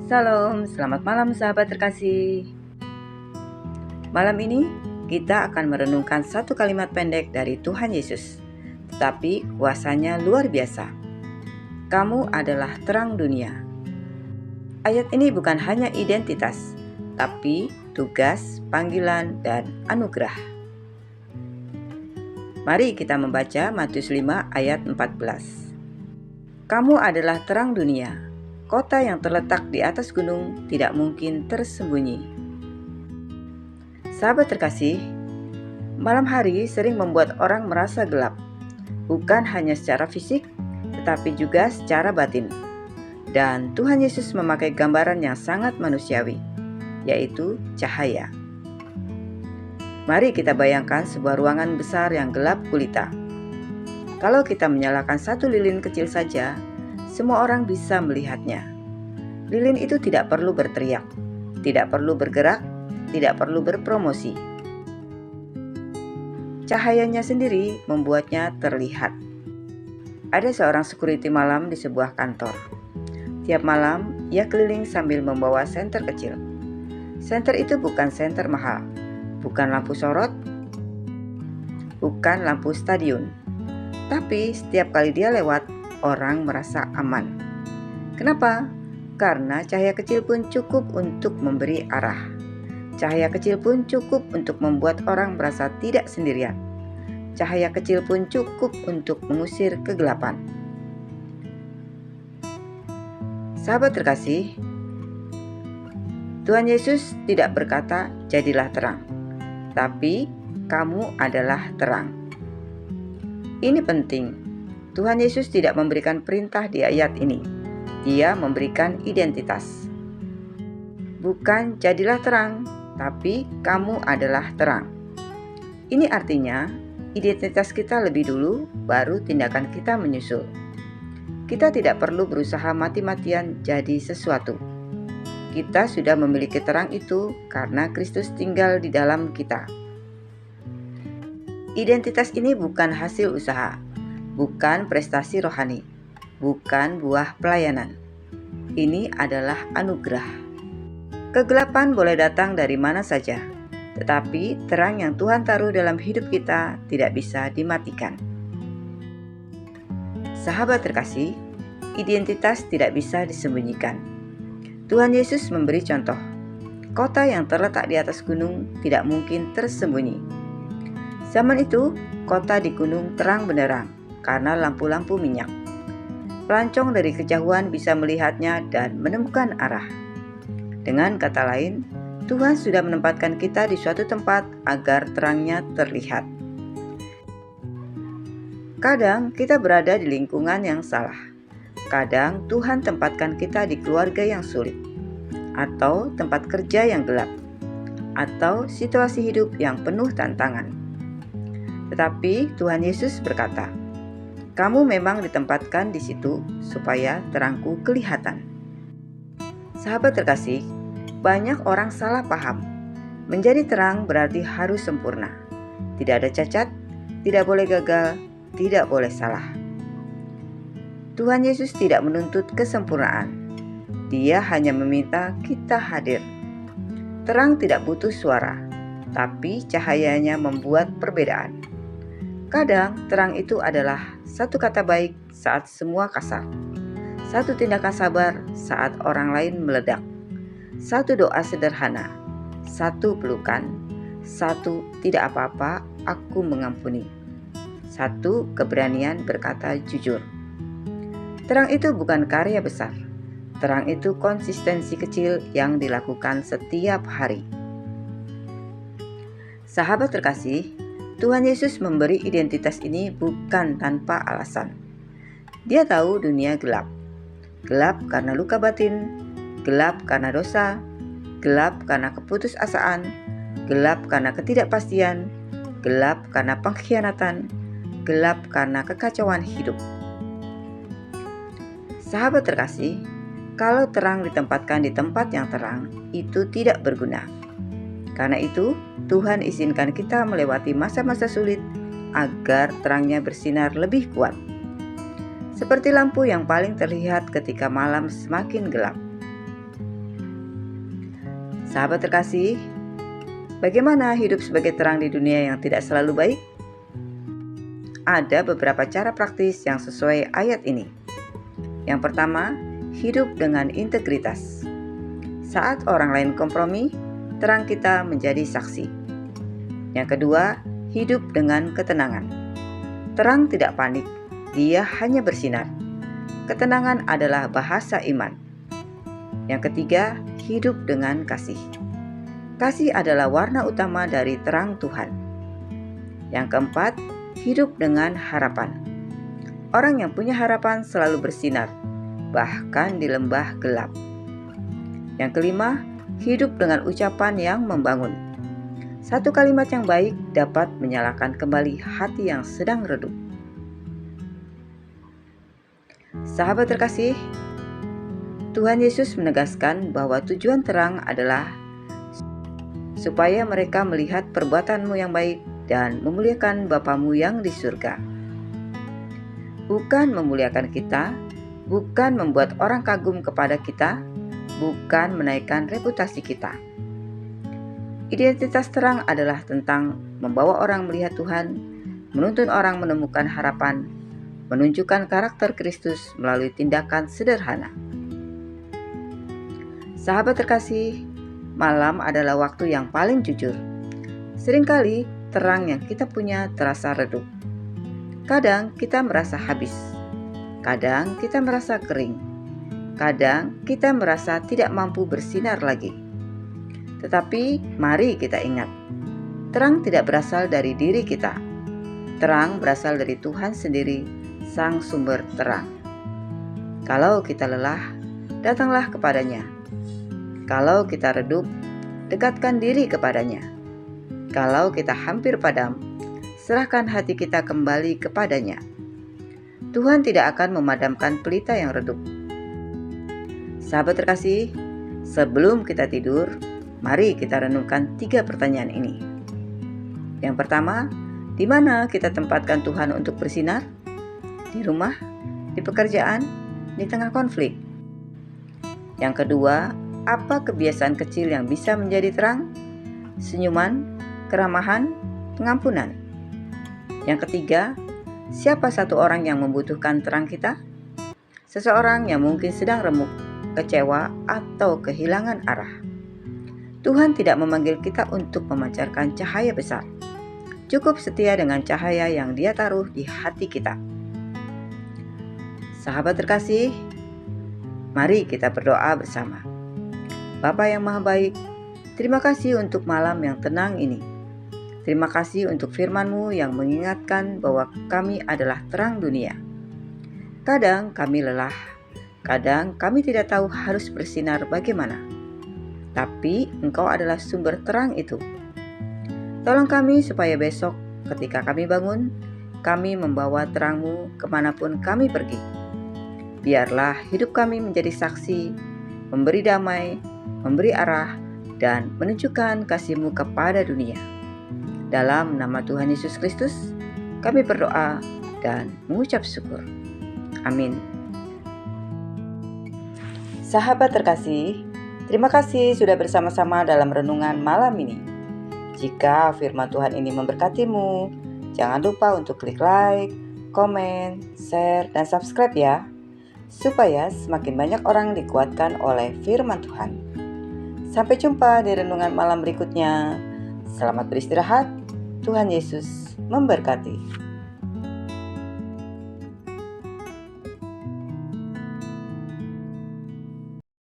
Salam, selamat malam sahabat terkasih. Malam ini kita akan merenungkan satu kalimat pendek dari Tuhan Yesus, tetapi kuasanya luar biasa. Kamu adalah terang dunia. Ayat ini bukan hanya identitas, tapi tugas, panggilan, dan anugerah. Mari kita membaca Matius 5 ayat 14. Kamu adalah terang dunia. Kota yang terletak di atas gunung tidak mungkin tersembunyi. Sahabat terkasih, malam hari sering membuat orang merasa gelap, bukan hanya secara fisik, tetapi juga secara batin. Dan Tuhan Yesus memakai gambaran yang sangat manusiawi, yaitu cahaya. Mari kita bayangkan sebuah ruangan besar yang gelap gulita. Kalau kita menyalakan satu lilin kecil saja, semua orang bisa melihatnya. Lilin itu tidak perlu berteriak, tidak perlu bergerak, tidak perlu berpromosi. Cahayanya sendiri membuatnya terlihat. Ada seorang security malam di sebuah kantor. Tiap malam, ia keliling sambil membawa senter kecil. Senter itu bukan senter mahal, bukan lampu sorot, bukan lampu stadion. Tapi setiap kali dia lewat, orang merasa aman. Kenapa? Karena cahaya kecil pun cukup untuk memberi arah. Cahaya kecil pun cukup untuk membuat orang merasa tidak sendirian. Cahaya kecil pun cukup untuk mengusir kegelapan. Sahabat terkasih, Tuhan Yesus tidak berkata, "Jadilah terang," tapi "Kamu adalah terang." Ini penting. Tuhan Yesus tidak memberikan perintah di ayat ini. Dia memberikan identitas. Bukan jadilah terang, tapi kamu adalah terang. Ini artinya identitas kita lebih dulu, baru tindakan kita menyusul. Kita tidak perlu berusaha mati-matian jadi sesuatu. Kita sudah memiliki terang itu karena Kristus tinggal di dalam kita. Identitas ini bukan hasil usaha, bukan prestasi rohani, bukan buah pelayanan. Ini adalah anugerah. Kegelapan boleh datang dari mana saja, tetapi terang yang Tuhan taruh dalam hidup kita tidak bisa dimatikan. Sahabat terkasih, identitas tidak bisa disembunyikan. Tuhan Yesus memberi contoh. Kota yang terletak di atas gunung tidak mungkin tersembunyi. Zaman itu, kota di gunung terang benderang karena lampu-lampu minyak. Pelancong dari kejauhan bisa melihatnya dan menemukan arah. Dengan kata lain, Tuhan sudah menempatkan kita di suatu tempat agar terangnya terlihat. Kadang kita berada di lingkungan yang salah. Kadang Tuhan tempatkan kita di keluarga yang sulit, atau tempat kerja yang gelap, atau situasi hidup yang penuh tantangan. Tetapi Tuhan Yesus berkata, "Kamu memang ditempatkan di situ supaya terangku kelihatan." Sahabat terkasih, banyak orang salah paham. Menjadi terang berarti harus sempurna. Tidak ada cacat, tidak boleh gagal, tidak boleh salah. Tuhan Yesus tidak menuntut kesempurnaan. Dia hanya meminta kita hadir. Terang tidak butuh suara, tapi cahayanya membuat perbedaan. Kadang terang itu adalah satu kata baik saat semua kasar, satu tindakan sabar saat orang lain meledak, satu doa sederhana, satu pelukan, satu tidak apa-apa, aku mengampuni, satu keberanian berkata jujur. Terang itu bukan karya besar, terang itu konsistensi kecil yang dilakukan setiap hari. Sahabat terkasih, Tuhan Yesus memberi identitas ini bukan tanpa alasan. Dia tahu dunia gelap. Gelap karena luka batin, gelap karena dosa, gelap karena keputusasaan, gelap karena ketidakpastian, gelap karena pengkhianatan, gelap karena kekacauan hidup. Sahabat terkasih, kalau terang ditempatkan di tempat yang terang, itu tidak berguna. Karena itu, Tuhan izinkan kita melewati masa-masa sulit agar terangnya bersinar lebih kuat. Seperti lampu yang paling terlihat ketika malam semakin gelap. Sahabat terkasih, bagaimana hidup sebagai terang di dunia yang tidak selalu baik? Ada beberapa cara praktis yang sesuai ayat ini. Yang pertama, hidup dengan integritas. Saat orang lain kompromi, terang kita menjadi saksi. Yang kedua, hidup dengan ketenangan. Terang tidak panik, dia hanya bersinar. Ketenangan adalah bahasa iman. Yang ketiga, hidup dengan kasih. Kasih adalah warna utama dari terang Tuhan. Yang keempat, hidup dengan harapan. Orang yang punya harapan selalu bersinar, bahkan di lembah gelap. Yang kelima, hidup dengan ucapan yang membangun. Satu kalimat yang baik dapat menyalakan kembali hati yang sedang redup. Sahabat terkasih, Tuhan Yesus menegaskan bahwa tujuan terang adalah supaya mereka melihat perbuatanmu yang baik dan memuliakan Bapamu yang di surga. Bukan memuliakan kita, bukan membuat orang kagum kepada kita, bukan menaikkan reputasi kita. Identitas terang adalah tentang membawa orang melihat Tuhan, menuntun orang menemukan harapan, menunjukkan karakter Kristus melalui tindakan sederhana. Sahabat terkasih, malam adalah waktu yang paling jujur. Seringkali terang yang kita punya terasa redup. Kadang kita merasa habis. Kadang kita merasa kering. Kadang kita merasa tidak mampu bersinar lagi. Tetapi mari kita ingat, terang tidak berasal dari diri kita. Terang berasal dari Tuhan sendiri, Sang Sumber terang. Kalau kita lelah, datanglah kepadanya. Kalau kita redup, dekatkan diri kepadanya. Kalau kita hampir padam, serahkan hati kita kembali kepadanya. Tuhan tidak akan memadamkan pelita yang redup. Sahabat terkasih, sebelum kita tidur, mari kita renungkan 3 pertanyaan ini. Yang pertama, di mana kita tempatkan Tuhan untuk bersinar? Di rumah, di pekerjaan, di tengah konflik. Yang kedua, apa kebiasaan kecil yang bisa menjadi terang? Senyuman, keramahan, pengampunan. Yang ketiga, siapa satu orang yang membutuhkan terang kita? Seseorang yang mungkin sedang remuk, kecewa, atau kehilangan arah. Tuhan tidak memanggil kita untuk memancarkan cahaya besar. Cukup setia dengan cahaya yang Dia taruh di hati kita. Sahabat terkasih, mari kita berdoa bersama. Bapa yang Maha Baik, terima kasih untuk malam yang tenang ini. Terima kasih untuk firman-Mu yang mengingatkan bahwa kami adalah terang dunia. Kadang kami lelah, kadang kami tidak tahu harus bersinar bagaimana. Tapi Engkau adalah sumber terang itu. Tolong kami supaya besok ketika kami bangun, kami membawa terang-Mu kemanapun kami pergi. Biarlah hidup kami menjadi saksi, memberi damai, memberi arah, dan menunjukkan kasih-Mu kepada dunia. Dalam nama Tuhan Yesus Kristus, kami berdoa dan mengucap syukur. Amin. Sahabat terkasih, terima kasih sudah bersama-sama dalam renungan malam ini. Jika firman Tuhan ini memberkatimu, jangan lupa untuk klik like, komen, share, dan subscribe ya, supaya semakin banyak orang dikuatkan oleh firman Tuhan. Sampai jumpa di renungan malam berikutnya. Selamat beristirahat. Tuhan Yesus memberkati.